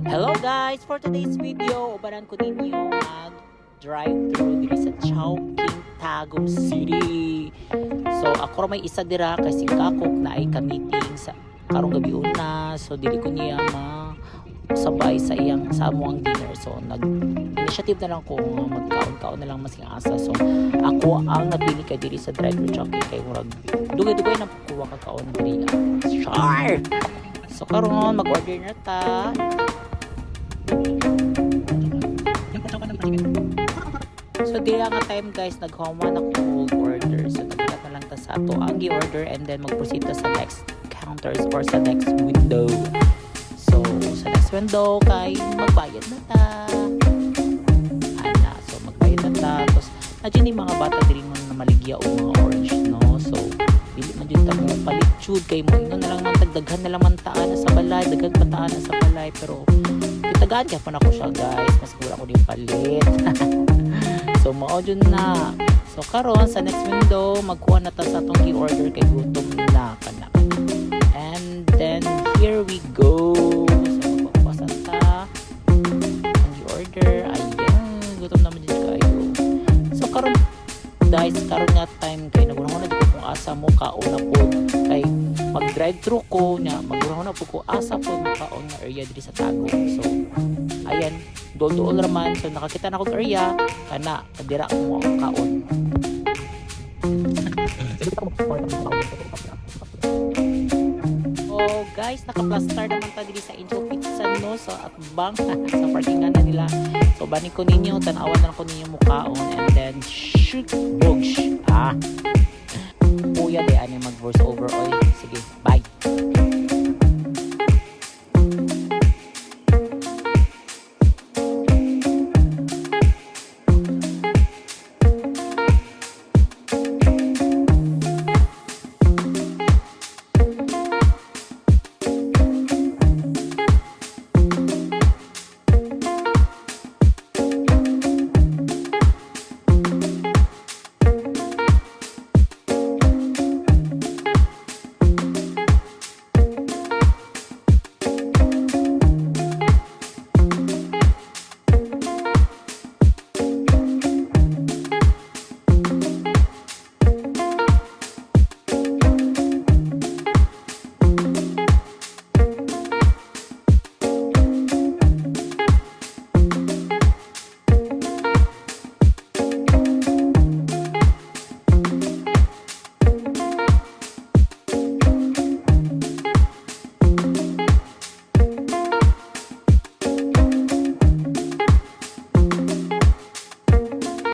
Hello guys! For today's video, ubaran ko ninyo mag-drive-thru dito sa Chowking, Tagum City. So ako may isa dira kasi kakok na ay ka-meeting sa karong gabi una. So dili ko niya sabay sa iyang sa amo ang dinner. So nag-initiative na lang ko magkaon-kaon na lang masing asa. So ako ang napili kay diri sa drive-thru Chowking kay murag dugay-dugay na kuha ka kaon diri. Sure! So karon mag-order na ta. So dira nga time guys, naghuman ako order. So naglat na lang ta sa ato ang gi-order and then mag-proceed ta sa next counters or sa next window. So sa next window kay magbayad na ta. Ana, so magbayad na ta. Tapos nadyan yung mga bata diri mo na maligya o mga orange, no? So dili man jud ta mo palitsud kay mo na lang man tagdaghan na lang man taan sa balay, daghan pa taan sa balay, pero itagaan kaya pa na ko siya guys, mas mura ko din palit. So mao jud na. So karon sa next window magkuha na ta sa atong gi-order kay gutom na kana. And then here we go. So magpapasa ta ang gi-order. Ayan, gutom naman din kayo. So karon guys, karon nga time kay naguna na kung asa mo kaon na po kay mag-drive-thru ko nya maguna na po ko asa po kaon nga area diri sa Tagum. So ayan, dool raman. So nakakita na akong area kana kadira mo ang kaon. Oh guys, naka-plaster naman ta diri sa Angel Pizza, no? So at bang sa parkingan na nila. So bani ko ninyo, tanawan na ko ninyo mukaon and then shoot bogsh. Kuya de ani mag voice over oy. Sige, bye.